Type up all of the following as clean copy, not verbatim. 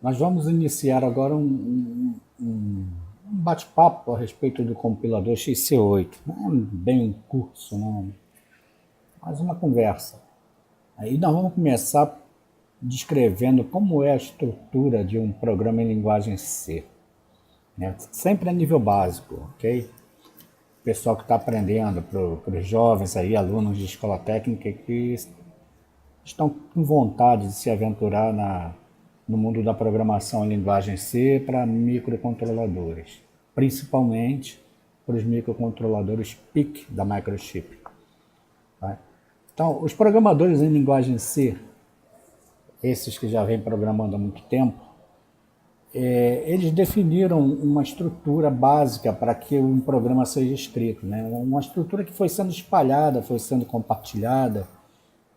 Nós vamos iniciar agora um bate-papo a respeito do compilador XC8. Não é bem um curso, não, mas uma conversa. Aí nós vamos começar descrevendo como é a estrutura de um programa em linguagem C, né? Sempre a nível básico, ok? Pessoal que está aprendendo, para os jovens aí, alunos de escola técnica que estão com vontade de se aventurar no mundo da programação em linguagem C para microcontroladores, principalmente para os microcontroladores PIC da Microchip. Tá? Então, os programadores em linguagem C, esses que já vêm programando há muito tempo, eles definiram uma estrutura básica para que um programa seja escrito, né? Uma estrutura que foi sendo espalhada, foi sendo compartilhada,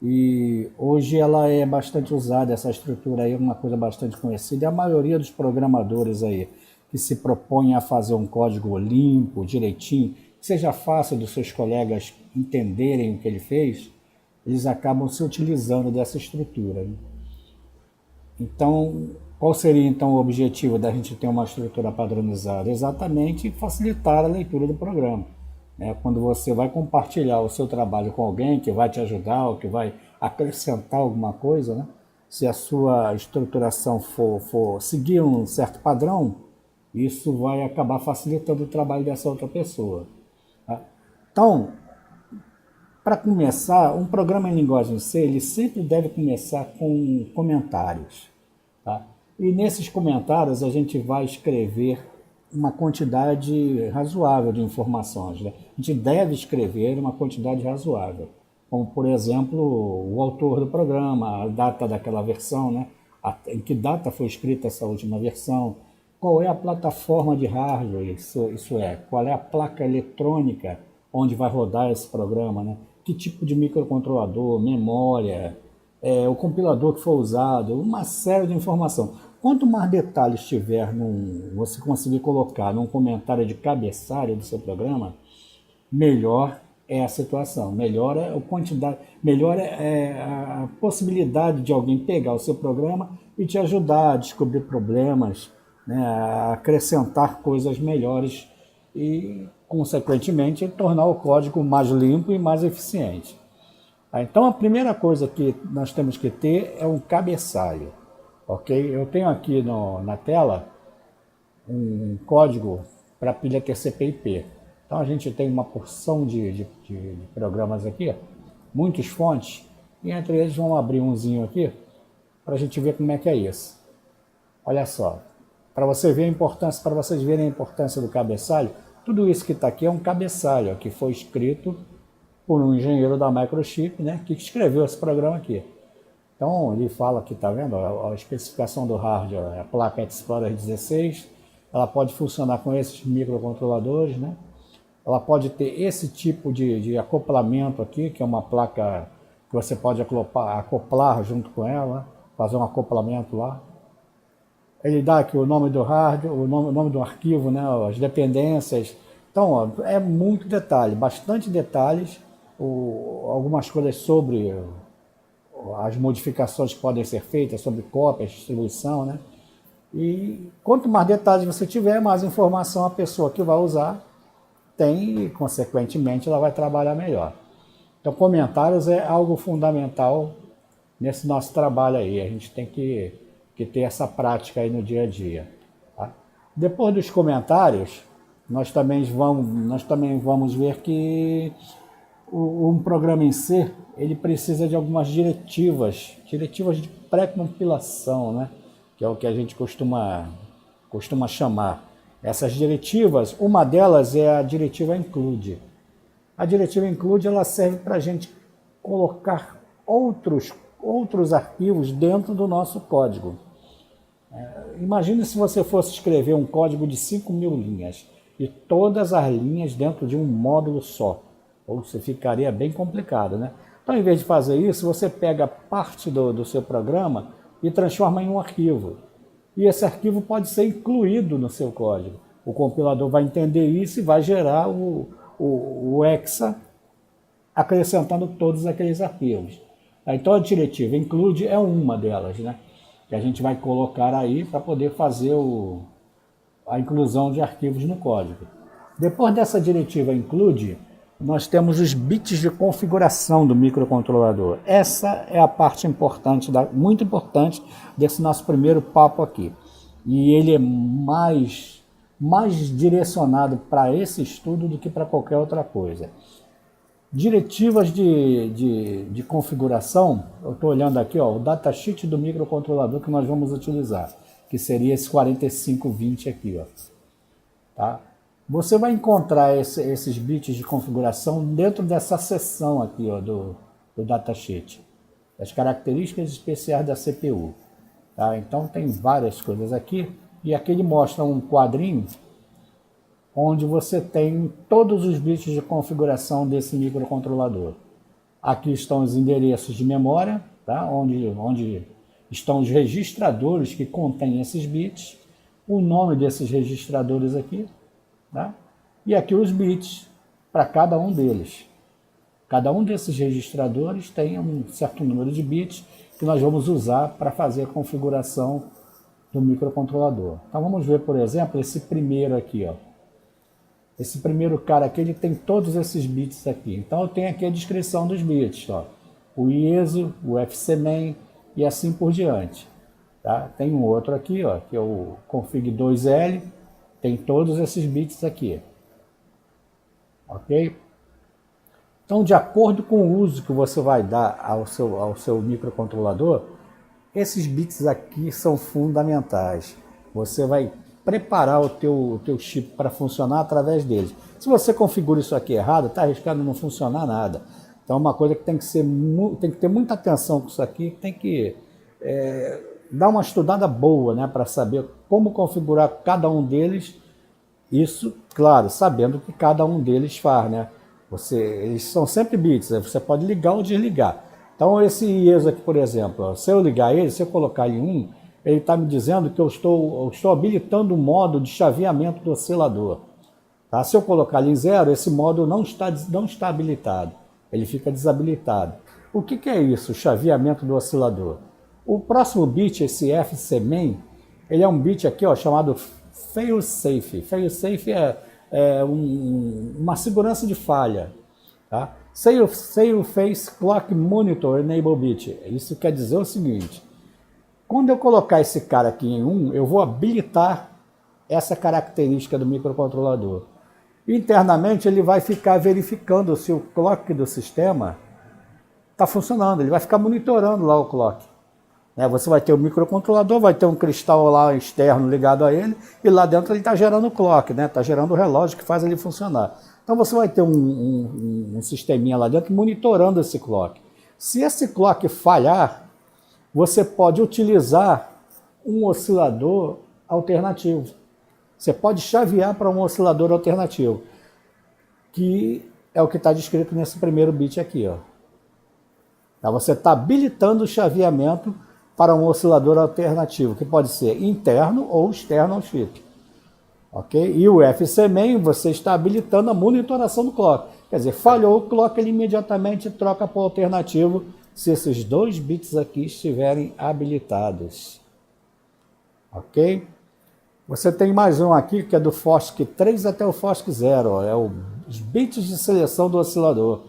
e hoje ela é bastante usada, essa estrutura aí é uma coisa bastante conhecida, e a maioria dos programadores aí que se propõem a fazer um código limpo, direitinho, que seja fácil dos seus colegas entenderem o que ele fez, eles acabam se utilizando dessa estrutura, né? Então, qual seria então o objetivo da gente ter uma estrutura padronizada? Exatamente facilitar a leitura do programa, né? Quando você vai compartilhar o seu trabalho com alguém que vai te ajudar ou que vai acrescentar alguma coisa, né? Se a sua estruturação for seguir um certo padrão, isso vai acabar facilitando o trabalho dessa outra pessoa. Tá? Então, para começar, um programa em linguagem C ele sempre deve começar com comentários. Tá? E nesses comentários a gente vai escrever uma quantidade razoável de informações, né? A gente deve escrever uma quantidade razoável, como por exemplo o autor do programa, a data daquela versão, né? Em que data foi escrita essa última versão, qual é a plataforma de hardware, isso é, qual é a placa eletrônica onde vai rodar esse programa, né? Que tipo de microcontrolador, memória, o compilador que for usado, uma série de informação. Quanto mais detalhes tiver, você conseguir colocar num comentário de cabeçalho do seu programa, melhor é a situação, melhor é a quantidade, melhor é a possibilidade de alguém pegar o seu programa e te ajudar a descobrir problemas, né, a acrescentar coisas melhores e, consequentemente, tornar o código mais limpo e mais eficiente. Então, a primeira coisa que nós temos que ter é um cabeçalho, ok? Eu tenho aqui na tela um código para pilha TCP/IP. Então, a gente tem uma porção de programas aqui, muitas fontes, e entre eles vamos abrir umzinho aqui para a gente ver como é que é isso. Olha só, para você ver a importância, para vocês verem a importância do cabeçalho, tudo isso que está aqui é um cabeçalho que foi escrito por um engenheiro da Microchip, né, que escreveu esse programa aqui. Então ele fala aqui, tá vendo? A especificação do hardware, a placa Explorer 16, ela pode funcionar com esses microcontroladores, né? Ela pode ter esse tipo de acoplamento aqui, que é uma placa que você pode acoplar junto com ela, fazer um acoplamento lá. Ele dá aqui o nome do hardware, o nome do arquivo, né, as dependências. Então, ó, é muito detalhe, bastante detalhes, algumas coisas sobre as modificações que podem ser feitas, sobre cópias, distribuição, né? E quanto mais detalhes você tiver, mais informação a pessoa que vai usar tem e, consequentemente, ela vai trabalhar melhor. Então, comentários é algo fundamental nesse nosso trabalho aí. A gente tem que ter essa prática aí no dia a dia. Tá? Depois dos comentários, nós também vamos ver que um programa em C ele precisa de algumas diretivas de pré-compilação, né? Que é o que a gente costuma chamar. Essas diretivas, uma delas é a diretiva include. A diretiva include ela serve para a gente colocar outros arquivos dentro do nosso código. Imagine se você fosse escrever um código de 5.000 linhas e todas as linhas dentro de um módulo só. Ou isso ficaria bem complicado, né? Então, em vez de fazer isso, você pega parte do seu programa e transforma em um arquivo. E esse arquivo pode ser incluído no seu código. O compilador vai entender isso e vai gerar o hexa acrescentando todos aqueles arquivos. Então, a diretiva include é uma delas, né? que a gente vai colocar aí para poder fazer a inclusão de arquivos no código. Depois dessa diretiva include, nós temos os bits de configuração do microcontrolador. Essa é a parte importante, muito importante desse nosso primeiro papo aqui. E ele é mais direcionado para esse estudo do que para qualquer outra coisa. Diretivas de configuração, eu estou olhando aqui, ó, o datasheet do microcontrolador que nós vamos utilizar, que seria esse 4520 aqui, ó. Tá? Você vai encontrar esses bits de configuração dentro dessa seção aqui, ó, do datasheet, das características especiais da CPU. Tá? Então tem várias coisas aqui, e aqui ele mostra um quadrinho onde você tem todos os bits de configuração desse microcontrolador. Aqui estão os endereços de memória, tá? onde estão os registradores que contêm esses bits, o nome desses registradores aqui, tá? E aqui os bits para cada um deles. Cada um desses registradores tem um certo número de bits que nós vamos usar para fazer a configuração do microcontrolador. Então vamos ver, por exemplo, esse primeiro aqui, ó. Esse primeiro cara aqui, ele tem todos esses bits aqui. Então eu tenho aqui a descrição dos bits, ó. O ISO, o FCMAN e assim por diante. Tá? Tem um outro aqui, ó, que é o config2L, tem todos esses bits aqui. Ok? Então, de acordo com o uso que você vai dar ao seu microcontrolador, esses bits aqui são fundamentais. Você vai preparar o teu chip para funcionar através deles. Se você configura isso aqui errado, está arriscado não funcionar nada. Então é uma coisa que tem que ter muita atenção com isso aqui, tem que dar uma estudada boa, né, para saber como configurar cada um deles. Isso, claro, sabendo o que cada um deles faz, né? Eles são sempre bits, você pode ligar ou desligar. Então esse ISO aqui, por exemplo, ó, se eu ligar ele, se eu colocar em 1, ele está me dizendo que eu estou habilitando o modo de chaveamento do oscilador. Tá? Se eu colocar ali em 0, esse modo não está habilitado, ele fica desabilitado. O que é isso, o chaveamento do oscilador? O próximo bit, esse FCMAN, ele é um bit aqui, ó, chamado failsafe. Failsafe é uma segurança de falha. Tá? Face Clock Monitor Enable Bit. Isso quer dizer o seguinte: quando eu colocar esse cara aqui em 1, eu vou habilitar essa característica do microcontrolador. Internamente ele vai ficar verificando se o clock do sistema está funcionando, ele vai ficar monitorando lá o clock. Você vai ter o microcontrolador, vai ter um cristal lá externo ligado a ele, e lá dentro ele está gerando o clock, está gerando o relógio que faz ele funcionar. Então você vai ter um sisteminha lá dentro monitorando esse clock. Se esse clock falhar, você pode utilizar um oscilador alternativo. Você pode chavear para um oscilador alternativo, que é o que está descrito nesse primeiro bit aqui, ó. Então, você está habilitando o chaveamento para um oscilador alternativo, que pode ser interno ou externo ao chip. Ok? E o FCMAN, você está habilitando a monitoração do clock. Quer dizer, falhou o clock, ele imediatamente troca para o alternativo, se esses dois bits aqui estiverem habilitados. Ok? Você tem mais um aqui, que é do FOSC 3 até o FOSC 0. Ó, os bits de seleção do oscilador.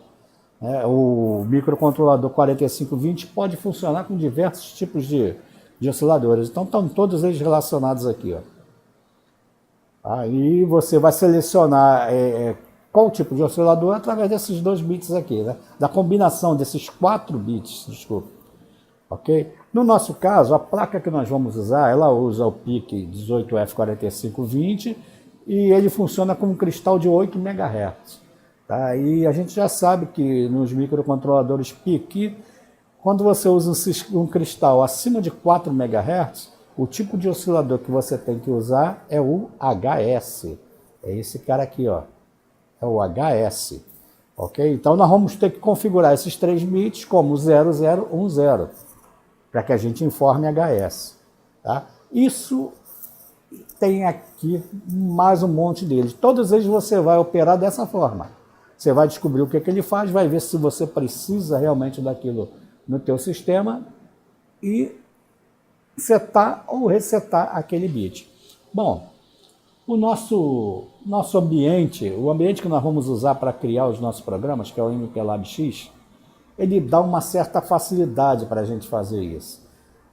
O microcontrolador 4520 pode funcionar com diversos tipos de osciladores. Então, estão todos eles relacionados aqui. Ó. Aí você vai selecionar qual tipo de oscilador através desses dois bits aqui, né? Da combinação desses 4 bits, desculpa. Ok? No nosso caso, a placa que nós vamos usar, ela usa o PIC 18F4520 e ele funciona com um cristal de 8 MHz. Tá? E a gente já sabe que nos microcontroladores PIC, quando você usa um cristal acima de 4 MHz, o tipo de oscilador que você tem que usar é o HS. É esse cara aqui, ó. É o HS. Ok? Então nós vamos ter que configurar esses 3 bits como 0010, para que a gente informe HS. Tá? Isso tem aqui mais um monte deles. Todos eles você vai operar dessa forma. Você vai descobrir o que ele faz, vai ver se você precisa realmente daquilo no teu sistema e setar ou resetar aquele bit. Bom, o nosso ambiente, o ambiente que nós vamos usar para criar os nossos programas, que é o MPLAB X, ele dá uma certa facilidade para a gente fazer isso.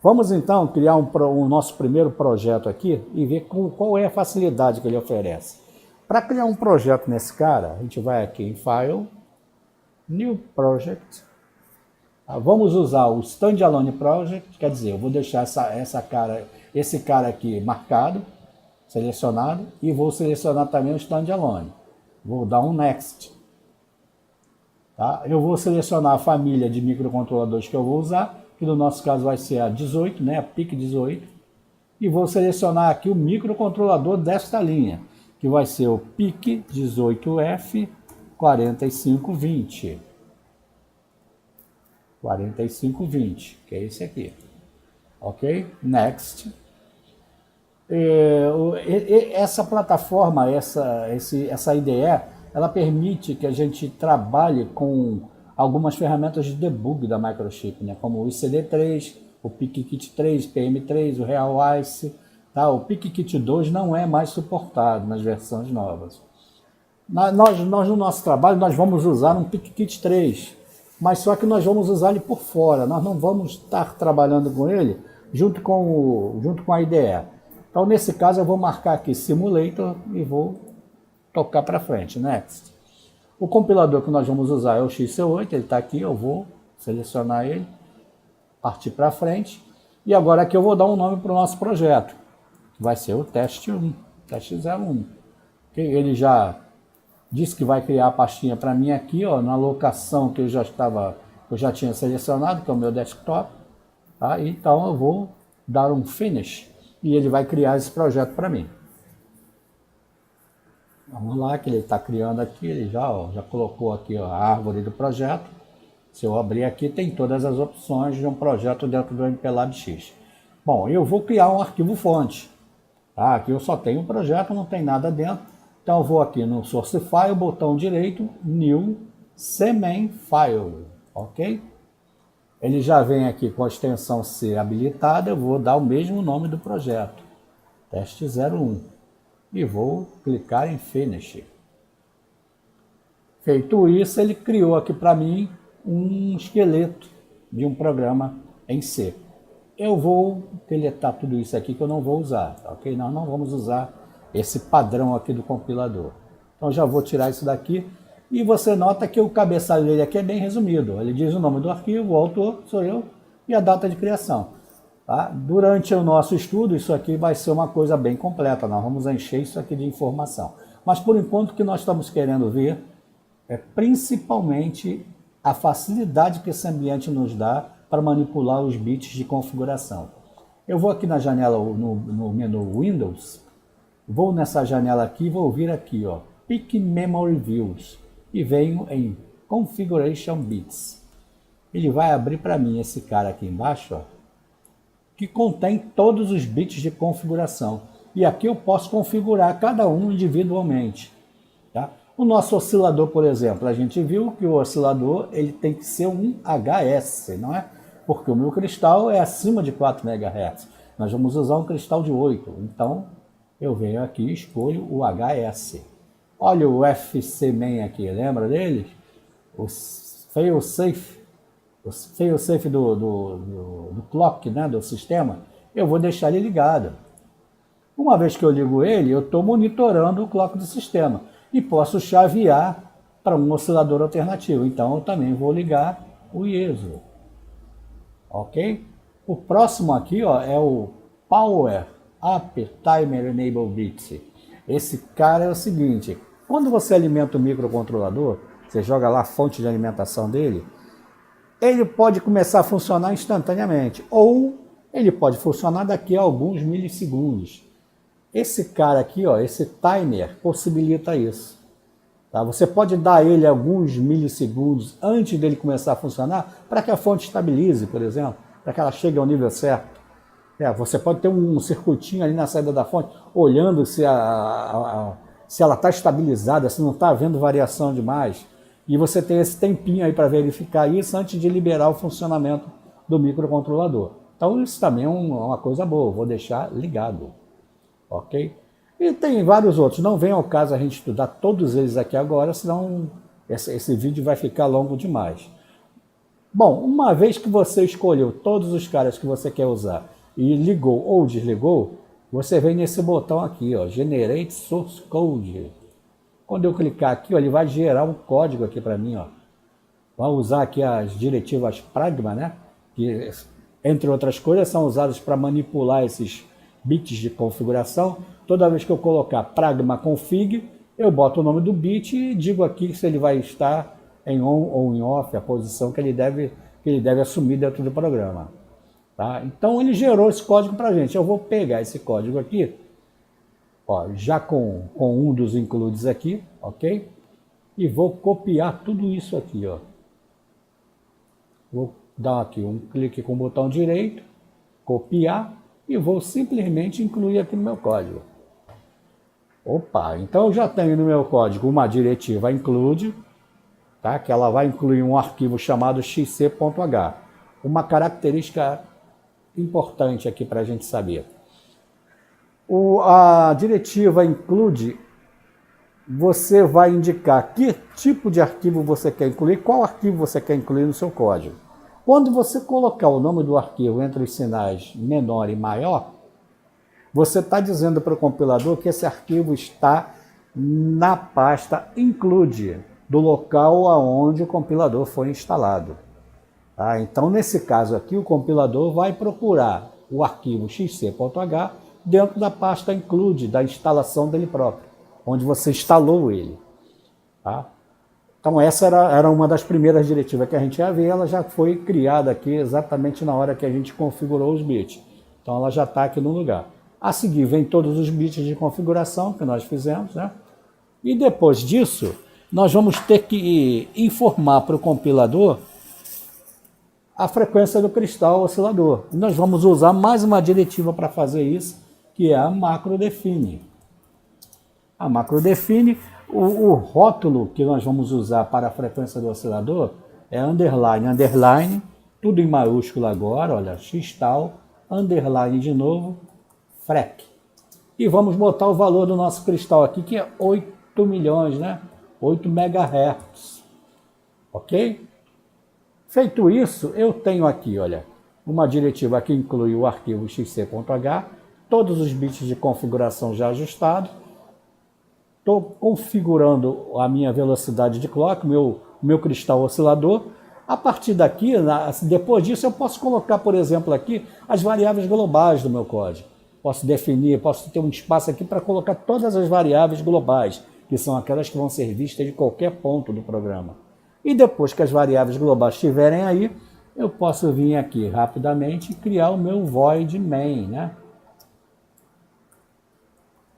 Vamos então criar um nosso primeiro projeto aqui e ver qual é a facilidade que ele oferece. Para criar um projeto nesse cara, a gente vai aqui em File, New Project. Vamos usar o Standalone Project, quer dizer, eu vou deixar esse cara aqui marcado, selecionado, e vou selecionar também o Standalone. Vou dar um Next. Tá? Eu vou selecionar a família de microcontroladores que eu vou usar, que no nosso caso vai ser a 18, né, a PIC18, e vou selecionar aqui o microcontrolador desta linha, que vai ser o PIC18F 4520. 4520, que é esse aqui. Ok? Next. Essa plataforma, essa IDE, ela permite que a gente trabalhe com algumas ferramentas de debug da Microchip, né? Como o ICD3, o PIC-Kit3, PM3, o RealICE. Tá? O PIC-Kit2 não é mais suportado nas versões novas. Nós, no nosso trabalho, nós vamos usar um PIC-Kit3, mas só que nós vamos usar ele por fora, nós não vamos estar trabalhando com ele junto com a IDE. Então, nesse caso, eu vou marcar aqui Simulator e vou tocar para frente, Next. O compilador que nós vamos usar é o XC8, ele está aqui, eu vou selecionar ele, partir para frente, e agora aqui eu vou dar um nome para o nosso projeto, que vai ser o Teste 1, Teste 01. Ele já disse que vai criar a pastinha para mim aqui, ó, na locação que eu já tinha selecionado, que é o meu desktop, tá? Então eu vou dar um Finish e ele vai criar esse projeto para mim. Vamos lá, que ele está criando aqui, ele já colocou aqui, ó, a árvore do projeto. Se eu abrir aqui, tem todas as opções de um projeto dentro do MPLAB X. Bom, eu vou criar um arquivo fonte. Tá? Aqui eu só tenho um projeto, não tem nada dentro. Então eu vou aqui no Source File, botão direito, New CMain File, ok? Ele já vem aqui com a extensão C habilitada, eu vou dar o mesmo nome do projeto, Teste 01, e vou clicar em Finish. Feito isso, ele criou aqui para mim um esqueleto de um programa em C. Eu vou deletar tudo isso aqui que eu não vou usar, ok? Nós não vamos usar esse padrão aqui do compilador. Então já vou tirar isso daqui e você nota que o cabeçalho dele aqui é bem resumido. Ele diz o nome do arquivo, o autor sou eu e a data de criação. Tá? Durante o nosso estudo isso aqui vai ser uma coisa bem completa, nós vamos encher isso aqui de informação. Mas por enquanto o que nós estamos querendo ver é principalmente a facilidade que esse ambiente nos dá para manipular os bits de configuração. Eu vou aqui na janela, no menu Windows, vou nessa janela aqui, vou vir aqui, ó, Pick Memory Views, e venho em Configuration Bits. Ele vai abrir para mim esse cara aqui embaixo, ó, que contém todos os bits de configuração. E aqui eu posso configurar cada um individualmente. Tá? O nosso oscilador, por exemplo, a gente viu que o oscilador ele tem que ser um HS, não é? Porque o meu cristal é acima de 4 MHz. Nós vamos usar um cristal de 8. Então, eu venho aqui e escolho o HS. Olha o FC-main aqui, lembra dele? O fail-safe do clock, né, do sistema. Eu vou deixar ele ligado. Uma vez que eu ligo ele, eu estou monitorando o clock do sistema. E posso chavear para um oscilador alternativo. Então, eu também vou ligar o IESO. Ok? O próximo aqui, ó, é o Power Up Timer Enable Bits. Esse cara é o seguinte, quando você alimenta o microcontrolador, você joga lá a fonte de alimentação dele, ele pode começar a funcionar instantaneamente, ou ele pode funcionar daqui a alguns milissegundos. Esse cara aqui, ó, esse timer, possibilita isso. Tá? Você pode dar a ele alguns milissegundos antes dele começar a funcionar para que a fonte estabilize, por exemplo, para que ela chegue ao nível certo. Você pode ter um circuitinho ali na saída da fonte, olhando se ela está estabilizada, se não está havendo variação demais. E você tem esse tempinho aí para verificar isso antes de liberar o funcionamento do microcontrolador. Então isso também é uma coisa boa, vou deixar ligado, ok? E tem vários outros, não vem ao caso a gente estudar todos eles aqui agora, senão esse vídeo vai ficar longo demais. Bom, uma vez que você escolheu todos os caras que você quer usar e ligou ou desligou, você vem nesse botão aqui, ó, Generate Source Code. Quando eu clicar aqui, ó, ele vai gerar um código aqui para mim, ó. Vai usar aqui as diretivas Pragma, né? Que, entre outras coisas, são usadas para manipular esses bits de configuração. Toda vez que eu colocar Pragma Config, eu boto o nome do bit e digo aqui se ele vai estar em on ou em off, a posição que ele deve assumir dentro do programa. Tá? Então ele gerou esse código para a gente. Eu vou pegar esse código aqui, ó, já com um dos includes aqui, ok? E vou copiar tudo isso aqui, ó. Vou dar aqui um clique com o botão direito, copiar, e vou simplesmente incluir aqui no meu código. Opa, então eu já tenho no meu código uma diretiva include, tá? Que ela vai incluir um arquivo chamado xc.h. Uma característica importante aqui para a gente saber. A diretiva include, você vai indicar que tipo de arquivo você quer incluir, qual arquivo você quer incluir no seu código. Quando você colocar o nome do arquivo entre os sinais menor e maior, você está dizendo para o compilador que esse arquivo está na pasta include, do local aonde o compilador foi instalado. Tá? Então, nesse caso aqui, o compilador vai procurar o arquivo xc.h dentro da pasta include, da instalação dele próprio, onde você instalou ele. Tá? Então essa era uma das primeiras diretivas que a gente ia ver, ela já foi criada aqui exatamente na hora que a gente configurou os bits. Então ela já está aqui no lugar. A seguir vem todos os bits de configuração que nós fizemos, né? E depois disso, nós vamos ter que informar para o compilador a frequência do cristal oscilador. E nós vamos usar mais uma diretiva para fazer isso, que é a macrodefine. A macrodefine, o rótulo que nós vamos usar para a frequência do oscilador é underline, underline, tudo em maiúsculo agora, olha, x-tal, underline de novo, frec. E vamos botar o valor do nosso cristal aqui, que é 8 milhões, né? 8 MHz. Ok? Feito isso, eu tenho aqui, olha, uma diretiva que inclui o arquivo xc.h, todos os bits de configuração já ajustados. Estou configurando a minha velocidade de clock, meu cristal oscilador. A partir daqui, depois disso, eu posso colocar, por exemplo, aqui as variáveis globais do meu código. Posso definir, posso ter um espaço aqui para colocar todas as variáveis globais, que são aquelas que vão ser vistas de qualquer ponto do programa. E depois que as variáveis globais estiverem aí, eu posso vir aqui rapidamente e criar o meu void main, né?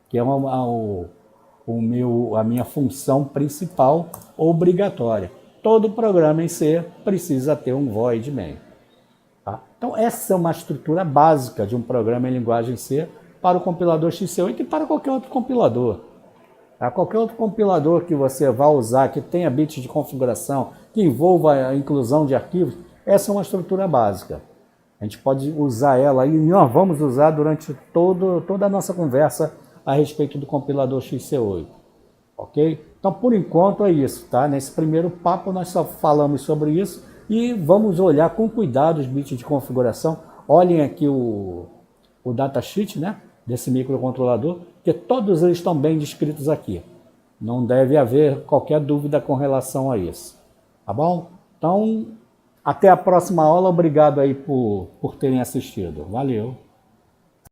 Que é a minha função principal obrigatória. Todo programa em C precisa ter um void main. Tá? Então essa é uma estrutura básica de um programa em linguagem C para o compilador XC8 e para qualquer outro compilador. Tá? Qualquer outro compilador que você vá usar, que tenha bits de configuração, que envolva a inclusão de arquivos, essa é uma estrutura básica. A gente pode usar ela e nós vamos usar durante toda a nossa conversa a respeito do compilador XC8, ok? Então, por enquanto é isso, tá? Nesse primeiro papo nós só falamos sobre isso e vamos olhar com cuidado os bits de configuração. Olhem aqui o datasheet, né, desse microcontrolador, que todos eles estão bem descritos aqui. Não deve haver qualquer dúvida com relação a isso, tá bom? Então, até a próxima aula, obrigado aí por terem assistido. Valeu!